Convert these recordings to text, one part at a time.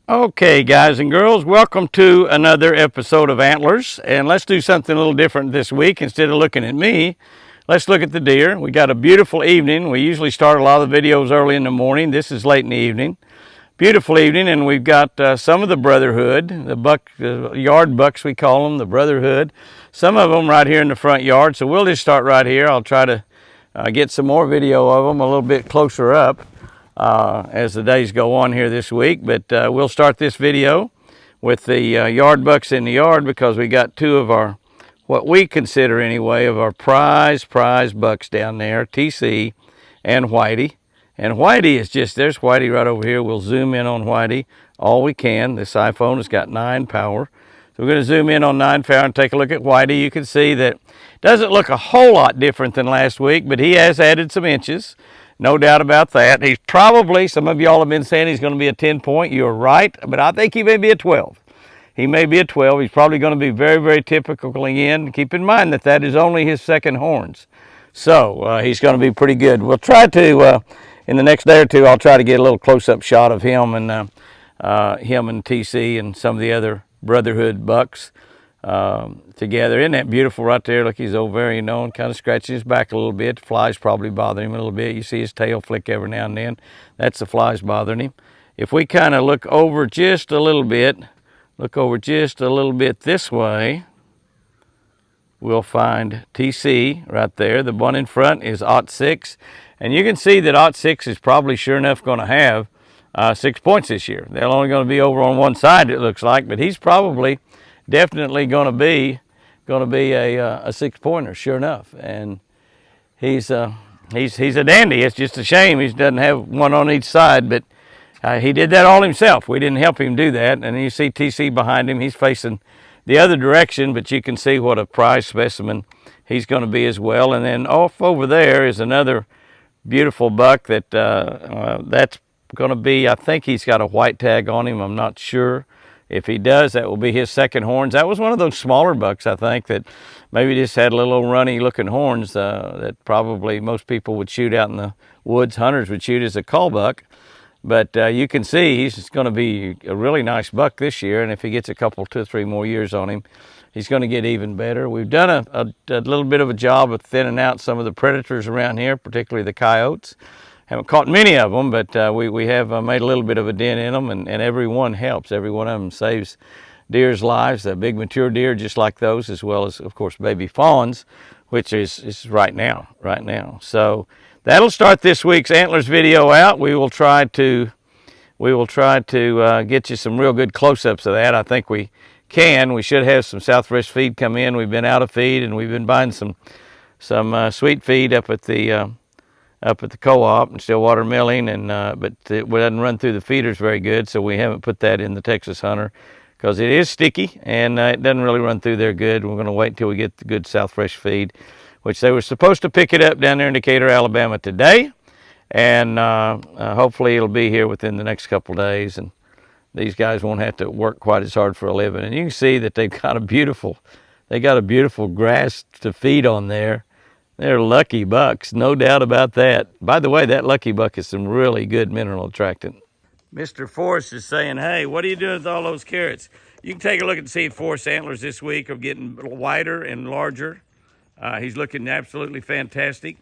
Okay, guys and girls, welcome to another episode of Antlers. And let's do something a little different this week. Instead of looking at me, let's look at the deer. We got a beautiful evening. We usually start a lot of the videos early in the morning. This is late in the evening. Beautiful evening, and we've got some of the brotherhood, the yard bucks we call them, the brotherhood. Some of them right here in the front yard. So we'll just start right here. I'll try to get some more video of them a little bit closer up as the days go on here this week. But we'll start this video with the yard bucks in the yard because we got two of our, what we consider anyway, of our prize bucks down there, TC and Whitey. And Whitey is just, there's Whitey right over here. We'll zoom in on Whitey all we can. This iPhone has got 9 power. So we're going to zoom in on 9 power and take a look at Whitey. You can see that it doesn't look a whole lot different than last week, but he has added some inches. No doubt about that. He's probably, some of y'all have been saying he's going to be a 10 point. You're right, but I think he may be a 12. He may be a 12. He's probably going to be very, very typical again. Keep in mind that that is only his second horns. So he's going to be pretty good. We'll try to, in the next day or two, I'll try to get a little close-up shot of him and TC and some of the other Brotherhood bucks together. Isn't that beautiful right there? Look, he's ovarian on, kind of scratching his back a little bit. The flies probably bothering him a little bit. You see his tail flick every now and then. That's the flies bothering him. If we kind of look over just a little bit, this way, we'll find TC right there. The one in front is 06. And you can see that 06 is probably sure enough going to have 6 points this year. They're only going to be over on one side, it looks like, but he's probably definitely going to be a 6-pointer, sure enough. And he's a dandy. It's just a shame he doesn't have one on each side, but he did that all himself. We didn't help him do that. And you see TC behind him. He's facing the other direction, but you can see what a prize specimen he's going to be as well. And then off over there is another beautiful buck that that's going to be, I think he's got a white tag on him. I'm not sure. If he does, that will be his second horns. That was one of those smaller bucks, I think, that maybe just had little runny looking horns that probably most people would shoot out in the woods. Hunters would shoot as a call buck. But you can see he's going to be a really nice buck this year. And if he gets a couple, 2 or 3 more years on him, he's going to get even better. We've done a little bit of a job of thinning out some of the predators around here, particularly the coyotes. Haven't caught many of them, but we have made a little bit of a dent in them, and every one helps. Every one of them saves deer's lives, the big mature deer just like those, as well as, of course, baby fawns, which is right now. So that'll start this week's Antlers video out. We will try to get you some real good close-ups of that. I think we can. We should have some Southwest feed come in. We've been out of feed, and we've been buying some sweet feed up at the co-op and Stillwater Milling, and but it doesn't run through the feeders very good, so we haven't put that in the Texas Hunter because it is sticky and it doesn't really run through there good. We're going to wait until we get the good South Fresh feed, which they were supposed to pick it up down there in Decatur, Alabama today, and hopefully it'll be here within the next couple days, and these guys won't have to work quite as hard for a living. And you can see that they've got a beautiful grass to feed on there. They're lucky bucks, no doubt about that. By the way, that lucky buck is some really good mineral attractant. Mr. Forrest is saying, hey, what are you doing with all those carrots? You can take a look and see Forrest antlers this week are getting wider and larger. He's looking absolutely fantastic.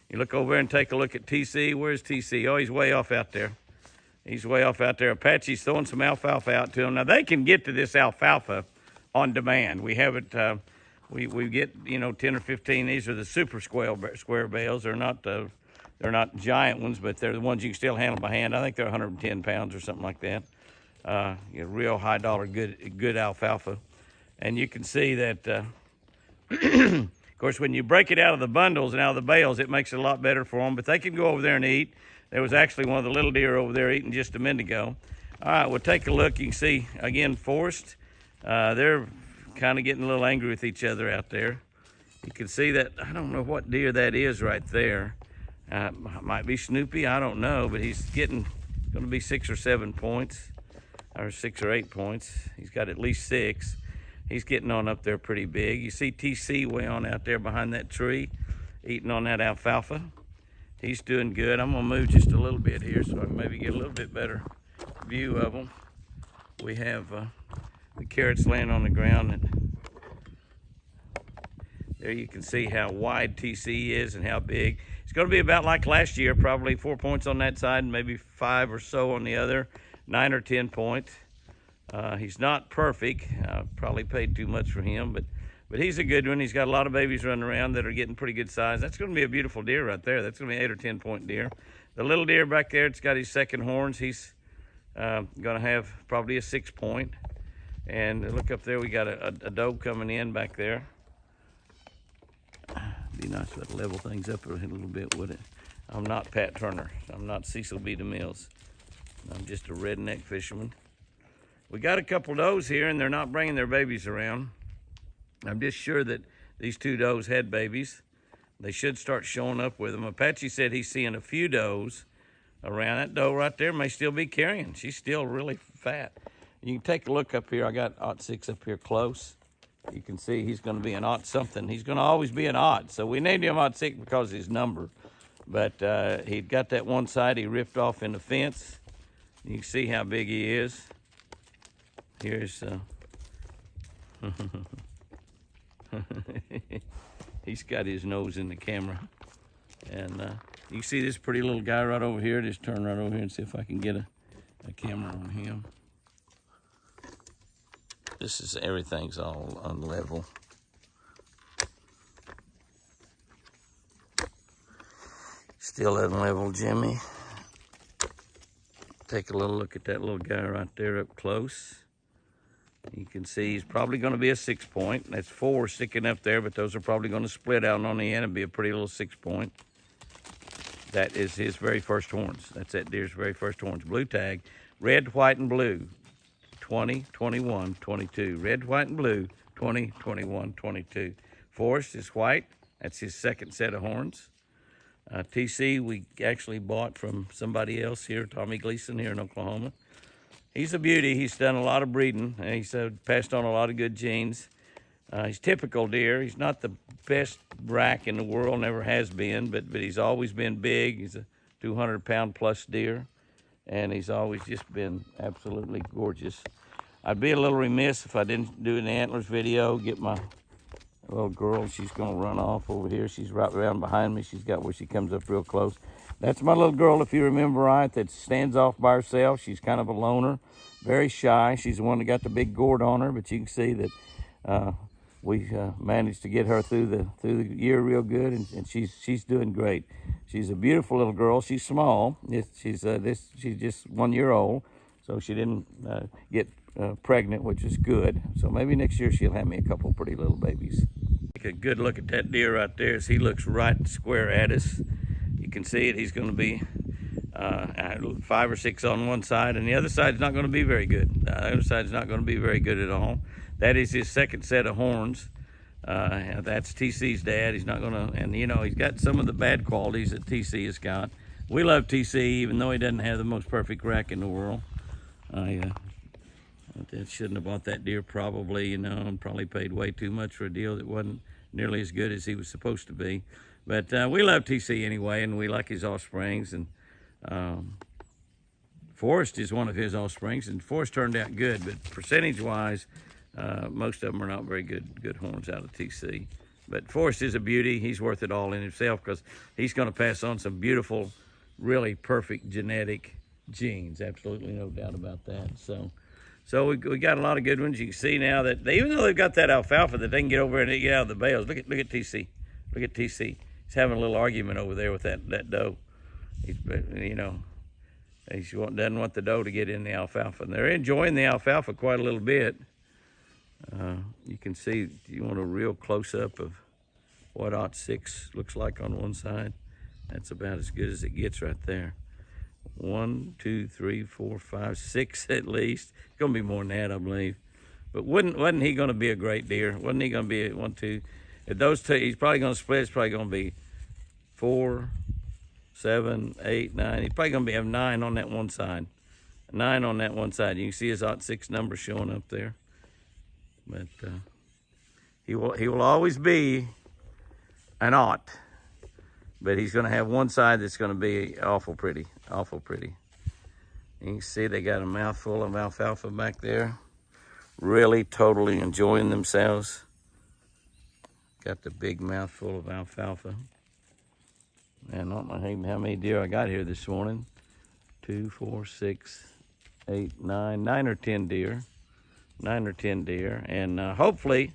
You look over and take a look at TC. Where's TC? Oh, he's way off out there. Apache's throwing some alfalfa out to him. Now, they can get to this alfalfa on demand. We have it... We get 10 or 15. These are the super square bales. They're not giant ones, but they're the ones you can still handle by hand. I think they're 110 pounds or something like that. Real high dollar good alfalfa, and you can see that. Of course, when you break it out of the bundles and out of the bales, it makes it a lot better for them. But they can go over there and eat. There was actually one of the little deer over there eating just a minute ago. All right, we'll take a look. You can see again, Forrest. They're kind of getting a little angry with each other out there. You can see that, I don't know what deer that is right there. Might be Snoopy, I don't know, but he's going to be 6 or 7 points, or 6 or 8 points. He's got at least 6. He's getting on up there pretty big. You see TC way on out there behind that tree, eating on that alfalfa. He's doing good. I'm gonna move just a little bit here so I can maybe get a little bit better view of him. we have the carrots laying on the ground, and there you can see how wide TC is and how big. It's going to be about like last year, probably 4 points on that side and maybe 5 or so on the other, 9 or 10 points. He's not perfect. Probably paid too much for him, but he's a good one. He's got a lot of babies running around that are getting pretty good size. That's going to be a beautiful deer right there. That's going to be 8 or 10 point deer. The little deer back there, it's got his second horns. He's going to have probably a 6 point. And look up there, we got a doe coming in back there. Be nice to level things up a little bit, would it? I'm not Pat Turner. I'm not Cecil B. DeMills. I'm just a redneck fisherman. We got a couple does here, and they're not bringing their babies around. I'm just sure that these 2 does had babies. They should start showing up with them. Apache said he's seeing a few does around. That doe right there may still be carrying. She's still really fat. You can take a look up here. I got 06 up here close. You can see he's going to be an 0 something. He's going to always be an 0. So we named him 06 because of his number. But he'd got that one side he ripped off in the fence. You can see how big he is. Here's he's got his nose in the camera. And you can see this pretty little guy right over here. Just turn right over here and see if I can get a camera on him. This is, everything's all unlevel. Still unlevel, Jimmy. Take a little look at that little guy right there up close. You can see he's probably going to be a 6 point. That's 4 sticking up there, but those are probably going to split out on the end and be a pretty little 6 point. That is his very first horns. That's that deer's very first horns. Blue tag, red, white, and blue. 20, 21, 22. Red, white, and blue, 20, 21, 22. Forrest is white. That's his second set of horns. TC we actually bought from somebody else here, Tommy Gleason here in Oklahoma. He's a beauty. He's done a lot of breeding. He's passed on a lot of good genes. He's typical deer. He's not the best rack in the world, never has been, but he's always been big. He's a 200-pound plus deer. And he's always just been absolutely gorgeous. I'd be a little remiss if I didn't do an Antlers video, get my little girl. She's gonna run off over here. She's right around behind me. She's got where she comes up real close. That's my little girl, if you remember right, that stands off by herself. She's kind of a loner, very shy. She's the one that got the big gourd on her, but you can see that we managed to get her through the year real good, and she's doing great. She's a beautiful little girl. She's small. She's just 1 year old, so she didn't get pregnant, which is good. So maybe next year she'll have me a couple pretty little babies. Take a good look at that deer right there as he looks right square at us. You can see it. He's going to be 5 or 6 on one side, and the other side's not going to be very good. The other side's not going to be very good at all. That is his second set of horns. That's TC's dad. He's not gonna, and you know, he's got some of the bad qualities that TC has got. We love TC, even though he doesn't have the most perfect rack in the world. I shouldn't have bought that deer probably, you know, and probably paid way too much for a deal that wasn't nearly as good as he was supposed to be. But we love TC anyway, and we like his offsprings. And Forrest is one of his offsprings, and Forrest turned out good, but percentage-wise, most of them are not very good horns out of TC. But Forrest is a beauty. He's worth it all in himself because he's going to pass on some beautiful, really perfect genetic genes. Absolutely no doubt about that. So we got a lot of good ones. You can see now that even though they've got that alfalfa that they can get over and get out of the bales. Look at TC. Look at TC. He's having a little argument over there with that doe. He's, you know, he doesn't want the doe to get in the alfalfa. And they're enjoying the alfalfa quite a little bit. You can see, you want a real close-up of what 06 looks like on one side. That's about as good as it gets right there. 1, 2, 3, 4, 5, 6 at least. It's going to be more than that, I believe. But wasn't he going to be a great deer? Wasn't he going to be 1, 2? If those two, he's probably going to split. It's probably going to be 4, 7, 8, 9. He's probably going to have 9 on that one side. 9 on that one side. You can see his 06 number showing up there. But he will always be an 0. But he's going to have one side that's going to be awful pretty, awful pretty. You can see they got a mouthful of alfalfa back there. Really totally enjoying themselves. Got the big mouthful of alfalfa. And I don't know how many deer I got here this morning. 2, 4, 6, 8, 9 or 10 deer. 9 or 10 deer. And hopefully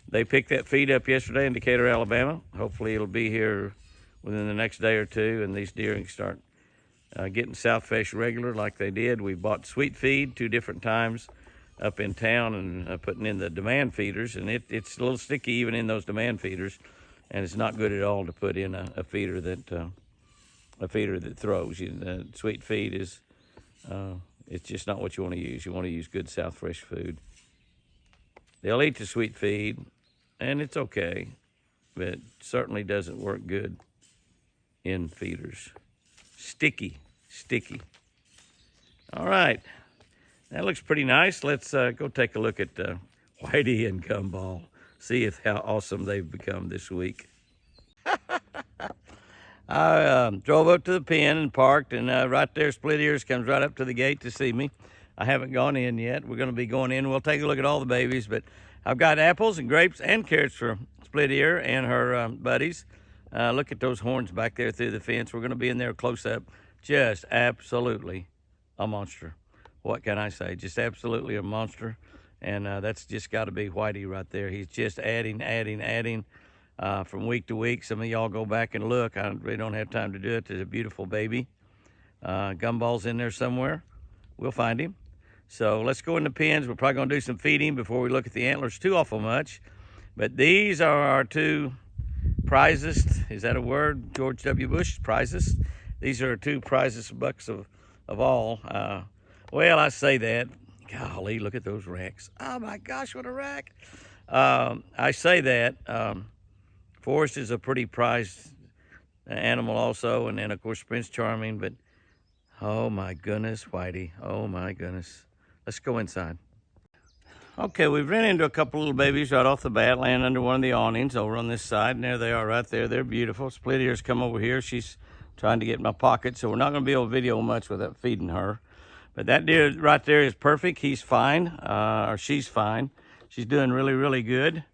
they picked that feed up yesterday in Decatur, Alabama. Hopefully it'll be here within the next day or two, and these deer can start getting south fresh regular like they did. We bought sweet feed 2 different times up in town and putting in the demand feeders, and it's a little sticky even in those demand feeders, and it's not good at all to put in a feeder that throws. The sweet feed is it's just not what you want to use. You want to use good south fresh food. They'll eat the sweet feed, and it's okay, but it certainly doesn't work good in feeders. Sticky. All right, that looks pretty nice. Let's go take a look at Whitey and Gumball, see how awesome they've become this week. I drove up to the pen and parked, and right there, Split Ears comes right up to the gate to see me. I haven't gone in yet. We're going to be going in. We'll take a look at all the babies, but I've got apples and grapes and carrots for Split Ear and her buddies. Look at those horns back there through the fence. We're going to be in there close up. Just absolutely a monster. What can I say? Just absolutely a monster. And that's just got to be Whitey right there. He's just adding from week to week. Some of y'all go back and look. I really don't have time to do it. There's a beautiful baby. Gumball's in there somewhere. We'll find him. So let's go in the pens. We're probably going to do some feeding before we look at the antlers too awful much. But these are our 2 prizest. Is that a word? George W. Bush, prizest. These are 2 prizest bucks of all. Well, I say that. Golly, look at those racks. Oh my gosh, what a rack. I say that. Forrest is a pretty prized animal also. And then, of course, Prince Charming. But, oh my goodness, Whitey. Oh my goodness. Let's go inside. Okay, we've ran into a couple little babies right off the bat, laying under one of the awnings over on this side. And there they are right there. They're beautiful. Split Ear's come over here. She's trying to get in my pocket, so we're not going to be able to video much without feeding her. But that deer right there is perfect. He's fine, or she's fine. She's doing really, really good.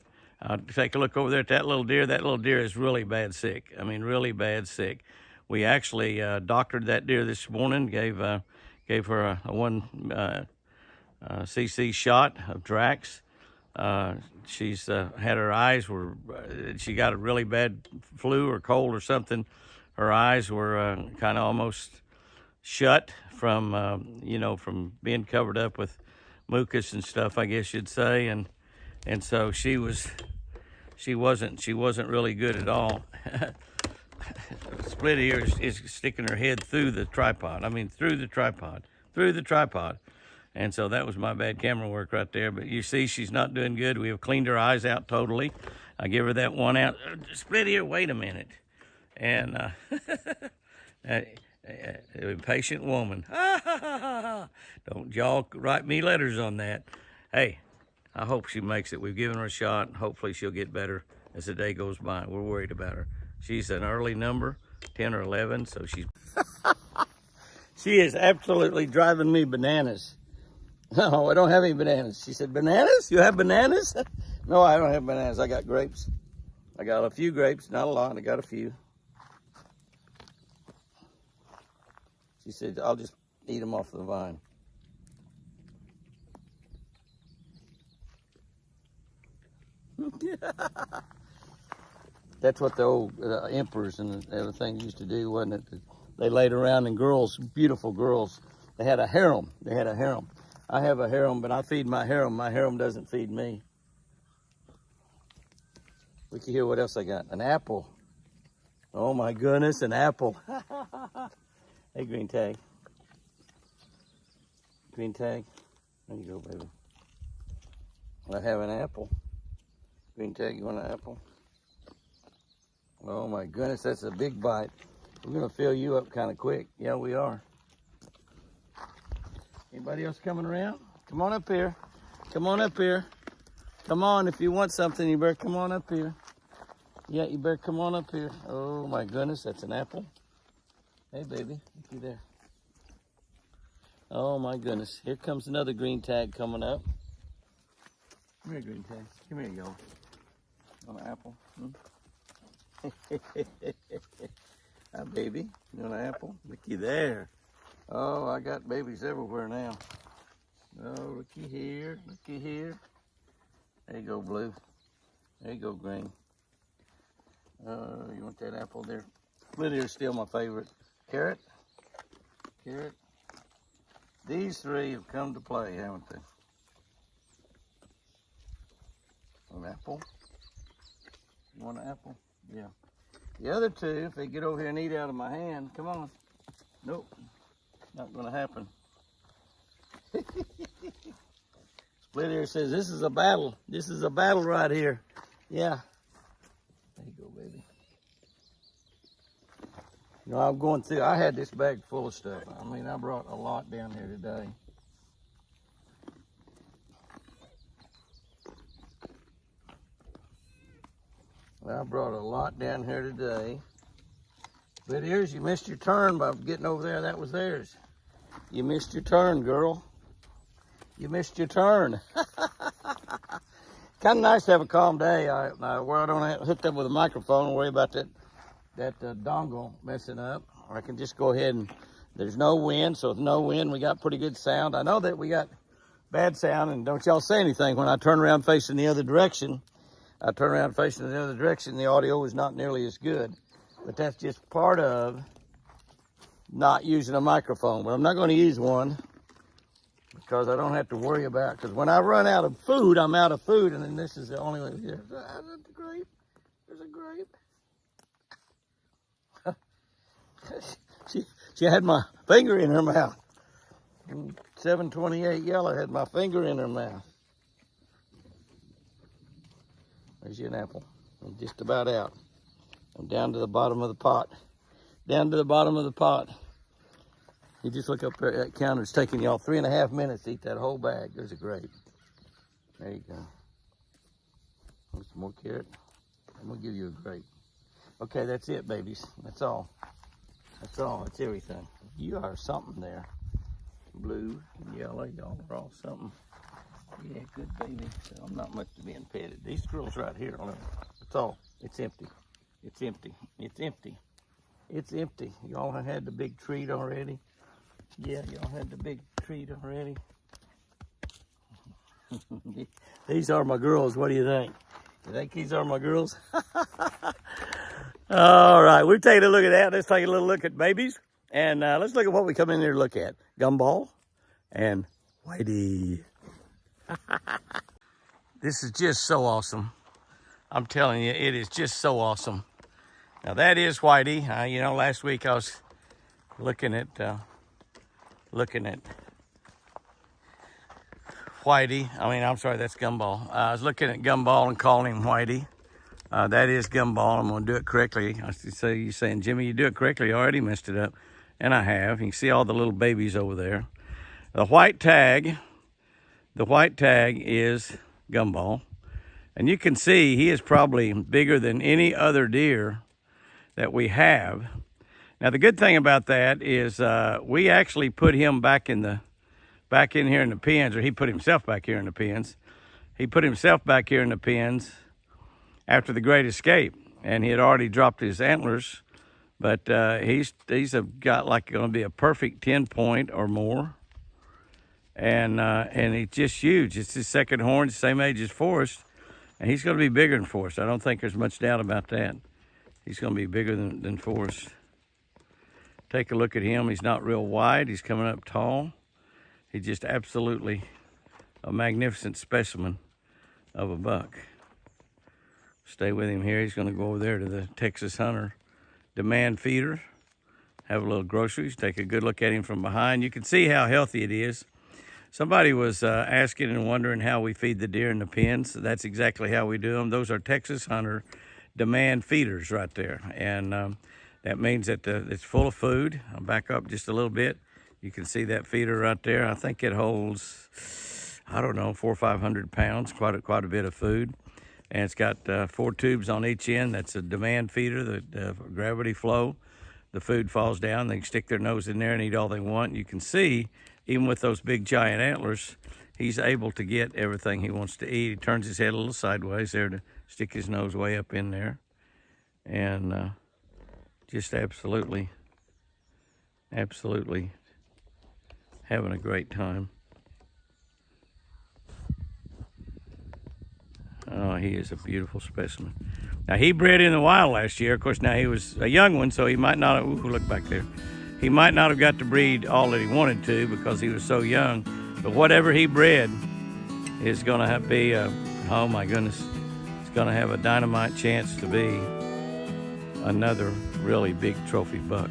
Take a look over there at that little deer. That little deer is really bad sick. I mean, really bad sick. We actually doctored that deer this morning, gave her a 1 cc shot of Drax. She's had her eyes she got a really bad flu or cold or something. Her eyes were kind of almost shut from from being covered up with mucus and stuff, I guess you'd say, and so she wasn't really good at all. Split Ear is sticking her head through the tripod. I mean, through the tripod. And so that was my bad camera work right there. But you see, she's not doing good. We have cleaned her eyes out totally. I give her that one out. Split Ear, wait a minute. And impatient woman. Don't y'all write me letters on that. Hey, I hope she makes it. We've given her a shot. Hopefully she'll get better as the day goes by. We're worried about her. She's an early number, 10 or 11, so she's... She is absolutely driving me bananas. No, I don't have any bananas. She said, bananas? You have bananas? No, I don't have bananas. I got grapes. I got a few grapes, not a lot. I got a few. She said, I'll just eat them off the vine. That's what the old emperors and everything used to do, wasn't it? They laid around and girls, beautiful girls, they had a harem. I have a harem, but I feed my harem. My harem doesn't feed me. Look here, what else I got? An apple. Oh my goodness, an apple. Hey, green tag. Green tag. There you go, baby. I have an apple. Green tag, you want an apple? Oh my goodness, that's a big bite. We're gonna fill you up kind of quick. Yeah, we are. Anybody else coming around? Come on up here. Come on up here. Come on, if you want something, you better come on up here. Yeah, you better come on up here. Oh my goodness, that's an apple. Hey baby, look you there. Oh my goodness. Here comes another green tag coming up. Come here, green tag. Come here, y'all. Want an apple? Hi, baby. You want an apple? Looky there. Oh, I got babies everywhere now. Oh, looky here. Looky here. There you go, blue. There you go, green. You want that apple there? Split ear is still my favorite. Carrot. Carrot. These three have come to play, haven't they? An apple. You want an apple? Yeah. The other two, if they get over here and eat out of my hand, come on. Nope. Not going to happen. Split ear says, this is a battle. This is a battle right here. Yeah. There you go, baby. You know, I'm going through, I had this bag full of stuff. I mean, I brought a lot down here today. Well, I brought a lot down here today. But here's, you missed your turn by getting over there. That was theirs. You missed your turn, girl. You missed your turn. Kind of nice to have a calm day where I don't have hooked up with a microphone and worry about that dongle messing up. Or I can just go ahead and, there's no wind, so with no wind, we got pretty good sound. I know that we got bad sound, and don't y'all say anything. When I turn around facing the other direction, the audio is not nearly as good. But that's just part of not using a microphone. But I'm not going to use one because I don't have to worry about, because when I run out of food, I'm out of food, and then this is the only way. There's a grape. There's a grape. she had my finger in her mouth. 728 yellow had my finger in her mouth. There's you an apple. I'm just about out. I'm down to the bottom of the pot. Down to the bottom of the pot. You just look up there at that counter. It's taking y'all 3.5 minutes to eat that whole bag. There's a grape. There you go. Want some more carrot? I'm going to give you a grape. Okay, that's it, babies. That's all. That's all. That's everything. You are something there. Blue and yellow. Y'all are all something. Yeah, good baby. So I'm not much to being petted. These squirrels right here, that's all. It's empty. It's empty. It's empty. It's empty. Y'all have had the big treat already. Yeah, y'all had the big treat already. These are my girls. What do you think? You think these are my girls? All right, we're taking a look at that. Let's take a little look at babies. And let's look at what we come in here to look at. Gumball and Whitey. This is just so awesome. I'm telling you, it is just so awesome. Now that is Whitey. You know, last week I was looking at Whitey. I'm sorry, that's Gumball. I was looking at Gumball and calling him Whitey. That is Gumball. I'm going to do it correctly. I see you saying, Jimmy, you do it correctly. You already messed it up. And I have. You can see all the little babies over there. The white tag is Gumball. And you can see he is probably bigger than any other deer that we have. Now, the good thing about that is we actually put him back in here in the pens, or he put himself back here in the pens. He put himself back here in the pens after the Great Escape, and he had already dropped his antlers, but he's got like going to be a perfect 10 point or more, and he's just huge. It's his second horn, the same age as Forrest, and he's going to be bigger than Forrest. I don't think there's much doubt about that. He's going to be bigger than Forrest. Take a look at him. He's not real wide. He's coming up tall. He's just absolutely a magnificent specimen of a buck. Stay with him here. He's going to go over there to the Texas Hunter demand feeder, have a little groceries, take a good look at him from behind. You can see how healthy it is. Somebody was asking and wondering how we feed the deer in the pens. That's exactly how we do them. Those are Texas Hunter demand feeders right there. And that means that it's full of food. I'll back up just a little bit. You can see that feeder right there. I think it holds, I don't know, 400 or 500 pounds, quite a bit of food. And it's got 4 tubes on each end. That's a demand feeder, the gravity flow. The food falls down. They can stick their nose in there and eat all they want. You can see even with those big giant antlers, he's able to get everything he wants to eat. He turns his head a little sideways there to stick his nose way up in there. And just absolutely having a great time. Oh, he is a beautiful specimen. Now, he bred in the wild last year. Of course, now he was a young one, so he might not have, ooh, look back there. He might not have got to breed all that he wanted to because he was so young. But whatever he bred is going to be, oh my goodness, it's going to have a dynamite chance to be another really big trophy buck.